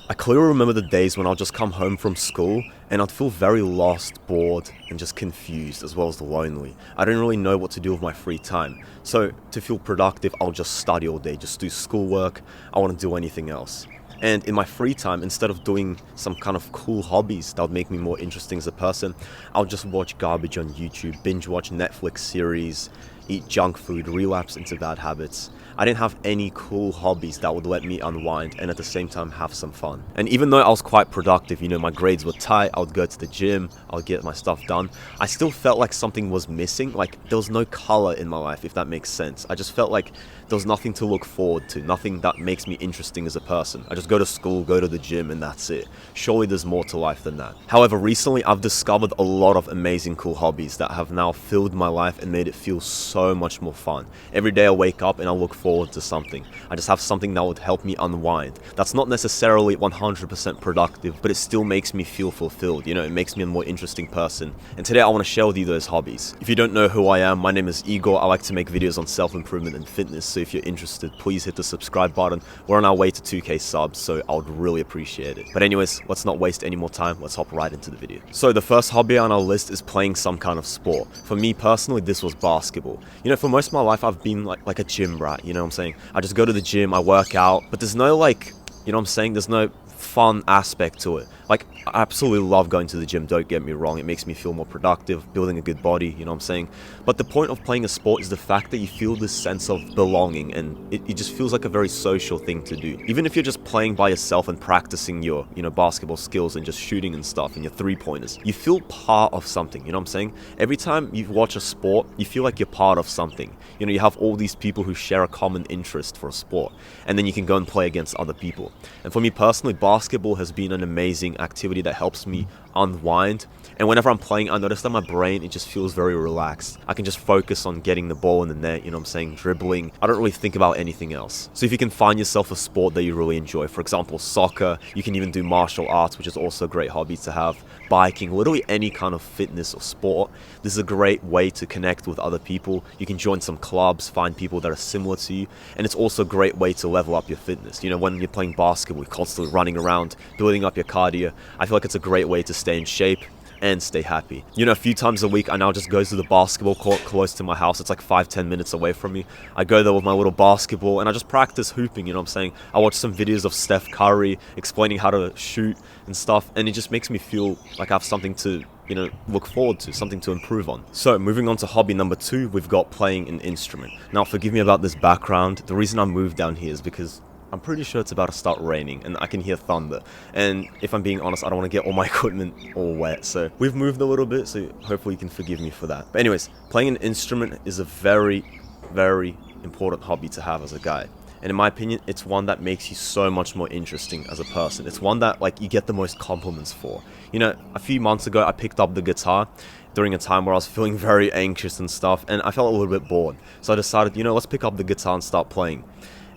I clearly remember the days when I'll just come home from school and I'd feel very lost, bored, and just confused as well as lonely. I didn't really know what to do with my free time. So to feel productive, I'll just study all day, just do schoolwork. I wouldn't do anything else. And in my free time, instead of doing some kind of cool hobbies that would make me more interesting as a person, I'll just watch garbage on YouTube, binge watch Netflix series, eat junk food, relapse into bad habits. I didn't have any cool hobbies that would let me unwind and at the same time have some fun. And even though I was quite productive, my grades were tight, I would go to the gym, I would get my stuff done, I still felt like something was missing, like there was no color in my life, if that makes sense. I just felt like there was nothing to look forward to, nothing that makes me interesting as a person. I just go to school, go to the gym, and that's it. Surely there's more to life than that. However, recently I've discovered a lot of amazing cool hobbies that have now filled my life and made it feel so much more fun. Every day I wake up and I look forward to something. I just have something that would help me unwind. That's not necessarily 100% productive, but it still makes me feel fulfilled. It makes me a more interesting person. And today I want to share with you those hobbies. If you don't know who I am, my name is Igor. I like to make videos on self-improvement and fitness. So if you're interested, please hit the subscribe button. We're on our way to 2K subs, so I would really appreciate it. But anyways, let's not waste any more time. Let's hop right into the video. So the first hobby on our list is playing some kind of sport. For me personally, this was basketball. For most of my life, I've been like a gym rat, you know what I'm saying? I just go to the gym, I work out, but there's no there's no fun aspect to it. Like, I absolutely love going to the gym, don't get me wrong. It makes me feel more productive, building a good body, you know what I'm saying? But the point of playing a sport is the fact that you feel this sense of belonging, and it just feels like a very social thing to do. Even if you're just playing by yourself and practicing your, basketball skills and just shooting and stuff and your three-pointers, you feel part of something, you know what I'm saying? Every time you watch a sport, you feel like you're part of something. You have all these people who share a common interest for a sport, and then you can go and play against other people. And for me personally, basketball has been an amazing activity that helps me unwind, and whenever I'm playing, I notice that my brain, it just feels very relaxed. I can just focus on getting the ball in the net, you know what I'm saying, dribbling. I don't really think about anything else. So if you can find yourself a sport that you really enjoy, for example soccer, you can even do martial arts, which is also a great hobby to have, biking, literally any kind of fitness or sport, this is a great way to connect with other people. You can join some clubs, find people that are similar to you, and it's also a great way to level up your fitness. When you're playing basketball, you're constantly running around, building up your cardio. I feel like it's a great way to stay in shape and stay happy. A few times a week, I now just go to the basketball court close to my house. It's like 5-10 minutes away from me. I go there with my little basketball and I just practice hooping, you know what I'm saying? I watch some videos of Steph Curry explaining how to shoot and stuff, and it just makes me feel like I have something to look forward to, something to improve on. So moving on to hobby number 2, we've got playing an instrument. Now forgive me about this background. The reason I moved down here is because I'm pretty sure it's about to start raining and I can hear thunder, and if I'm being honest, I don't want to get all my equipment all wet, so we've moved a little bit, so hopefully you can forgive me for that. But anyways, playing an instrument is a very, very important hobby to have as a guy. And in my opinion, it's one that makes you so much more interesting as a person. It's one that you get the most compliments for. A few months ago, I picked up the guitar during a time where I was feeling very anxious and stuff, and I felt a little bit bored. So I decided, let's pick up the guitar and start playing.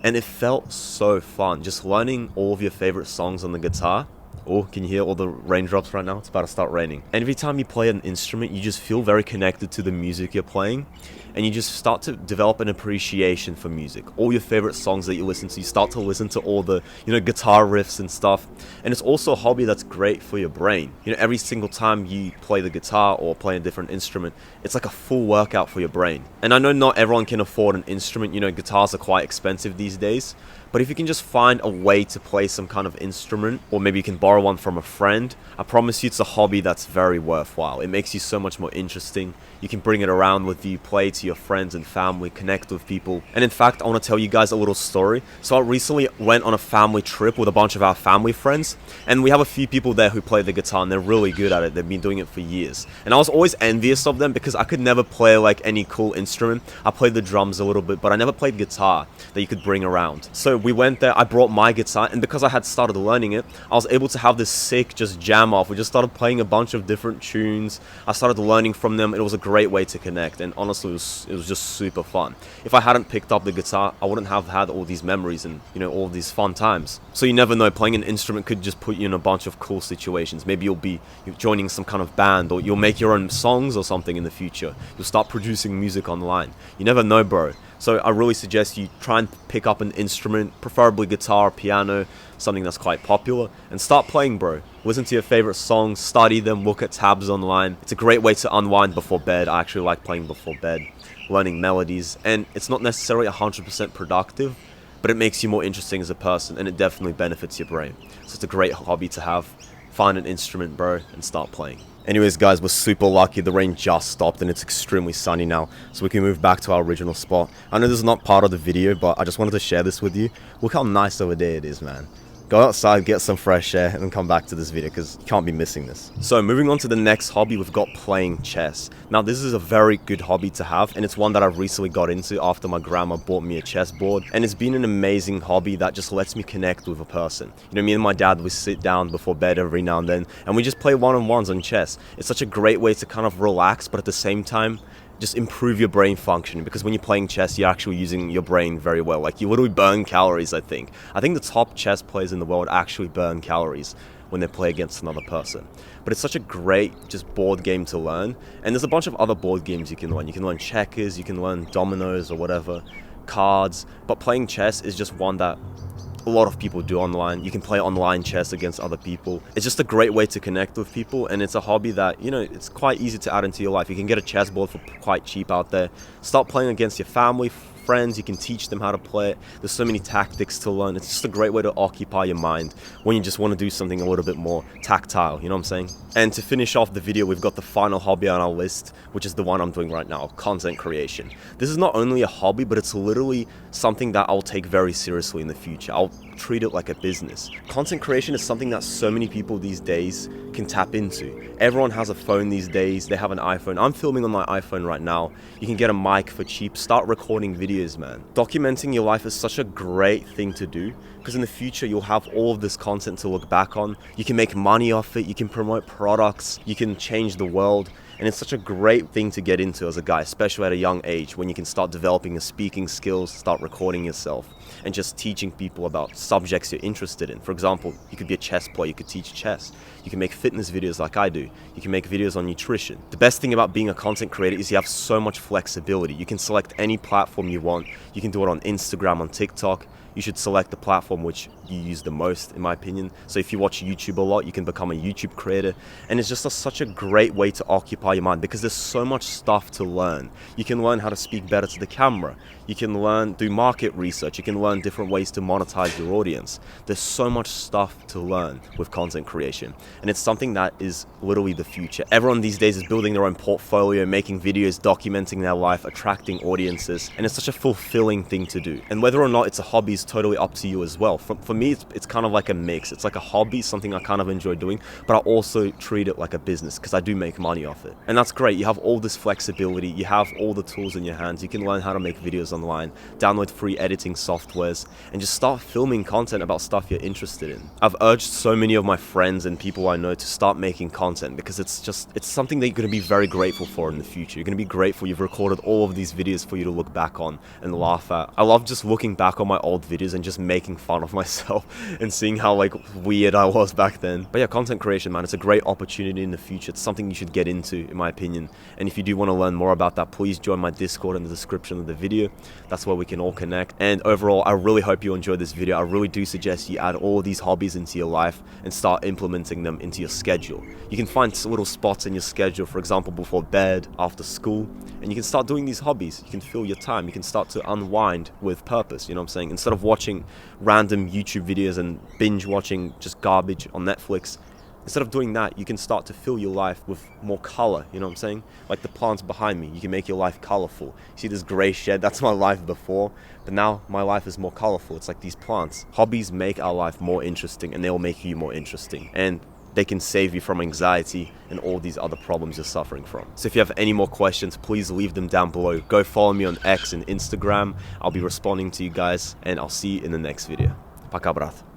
And it felt so fun, just learning all of your favorite songs on the guitar. Oh, can you hear all the raindrops right now? It's about to start raining. And every time you play an instrument, you just feel very connected to the music you're playing, and you just start to develop an appreciation for music. All your favorite songs that you listen to, you start to listen to all the, guitar riffs and stuff. And it's also a hobby that's great for your brain. Every single time you play the guitar or play a different instrument, it's like a full workout for your brain. And I know not everyone can afford an instrument. Guitars are quite expensive these days. But if you can just find a way to play some kind of instrument, or maybe you can borrow one from a friend, I promise you it's a hobby that's very worthwhile. It makes you so much more interesting. You can bring it around with you, play to your friends and family, connect with people. And in fact, I want to tell you guys a little story. So I recently went on a family trip with a bunch of our family friends, and we have a few people there who play the guitar, and they're really good at it. They've been doing it for years. And I was always envious of them because I could never play any cool instrument. I played the drums a little bit, but I never played guitar that you could bring around. So we went there, I brought my guitar, and because I had started learning it, I was able to have this sick just jam off. We just started playing a bunch of different tunes. I started learning from them. It was a great way to connect, and honestly it was just super fun. If I hadn't picked up the guitar, I wouldn't have had all these memories and all these fun times. So you never know, playing an instrument could just put you in a bunch of cool situations. Maybe you're joining some kind of band, or you'll make your own songs or something in the future. You'll start producing music online. You never know, bro. So I really suggest you try and pick up an instrument, preferably guitar, piano, something that's quite popular, and start playing, bro. Listen to your favorite songs, study them, look at tabs online. It's a great way to unwind before bed. I actually like playing before bed, learning melodies, and it's not necessarily 100% productive, but it makes you more interesting as a person, and it definitely benefits your brain. So it's a great hobby to have. Find an instrument, bro, and start playing. Anyways, guys, we're super lucky. The rain just stopped and it's extremely sunny now, so we can move back to our original spot. I know this is not part of the video, but I just wanted to share this with you. Look how nice over there it is, man. Go outside, get some fresh air, and then come back to this video because you can't be missing this. So moving on to the next hobby, we've got playing chess. Now this is a very good hobby to have, and it's one that I've recently got into after my grandma bought me a chessboard. And it's been an amazing hobby that just lets me connect with a person. You know, me and my dad, we sit down before bed every now and then, and we just play one-on-ones on chess. It's such a great way to kind of relax, but at the same time, just improve your brain functioning, because when you're playing chess, you're actually using your brain very well. Like, you literally burn calories, I think. I think the top chess players in the world actually burn calories when they play against another person. But it's such a great just board game to learn. And there's a bunch of other board games you can learn. You can learn checkers, you can learn dominoes or whatever, cards. But playing chess is just one that a lot of people do online. You can play online chess against other people. It's just a great way to connect with people, and it's a hobby that, you know, it's quite easy to add into your life. You can get a chessboard for quite cheap out there. Start playing against your family, friends. You can teach them how to play it. There's so many tactics to learn. It's just a great way to occupy your mind when you just want to do something a little bit more tactile, you know what I'm saying? And to finish off the video, we've got the final hobby on our list, which is the one I'm doing right now, content creation. This is not only a hobby, but it's literally something that I'll take very seriously in the future. I'll treat it like a business. Content creation is something that so many people these days can tap into. Everyone has a phone these days. They have an iPhone. I'm filming on my iPhone right now. You can get a mic for cheap. Start recording videos, man. Documenting your life is such a great thing to do, because in the future you'll have all of this content to look back on. You can make money off it. You can promote products. You can change the world. And it's such a great thing to get into as a guy, especially at a young age, when you can start developing your speaking skills, start recording yourself, and just teaching people about subjects you're interested in. For example, you could be a chess player, you could teach chess. You can make fitness videos like I do. You can make videos on nutrition. The best thing about being a content creator is you have so much flexibility. You can select any platform you want. You can do it on Instagram, on TikTok. You should select the platform which you use the most, in my opinion. So if you watch YouTube a lot, you can become a YouTube creator. And it's just such a great way to occupy your mind, because there's so much stuff to learn. You can learn how to speak better to the camera. You can learn, do market research. You can learn different ways to monetize your audience. There's so much stuff to learn with content creation. And it's something that is literally the future. Everyone these days is building their own portfolio, making videos, documenting their life, attracting audiences. And it's such a fulfilling thing to do. And whether or not it's a hobby is totally up to you as well. For me, it's kind of like a mix. It's like a hobby, something I kind of enjoy doing, but I also treat it like a business because I do make money off it. And that's great. You have all this flexibility. You have all the tools in your hands. You can learn how to make videos online, download free editing softwares, and just start filming content about stuff you're interested in. I've urged so many of my friends and people I know to start making content, because it's something that you're going to be very grateful for in the future. You're going to be grateful you've recorded all of these videos for you to look back on and laugh at. I love just looking back on my old videos and just making fun of myself and seeing how like weird I was back then. But yeah, content creation, man, it's a great opportunity in the future. It's something you should get into, in my opinion. And if you do want to learn more about that, please join my Discord in the description of the video. That's where we can all connect. And overall, I really hope you enjoyed this video. I really do suggest you add all these hobbies into your life and start implementing them into your schedule. You can find little spots in your schedule, for example, before bed, after school, and you can start doing these hobbies. You can fill your time. You can start to unwind with purpose, you know what I'm saying? Instead of watching random YouTube videos and binge watching just garbage on Netflix, instead of doing that, you can start to fill your life with more color, you know what I'm saying? Like the plants behind me, you can make your life colorful. You see this gray shed, that's my life before, but now my life is more colorful. It's like these plants. Hobbies make our life more interesting, and they'll make you more interesting. And they can save you from anxiety and all these other problems you're suffering from. So if you have any more questions, please leave them down below. Go follow me on X and Instagram. I'll be responding to you guys, and I'll see you in the next video. Пока, брат.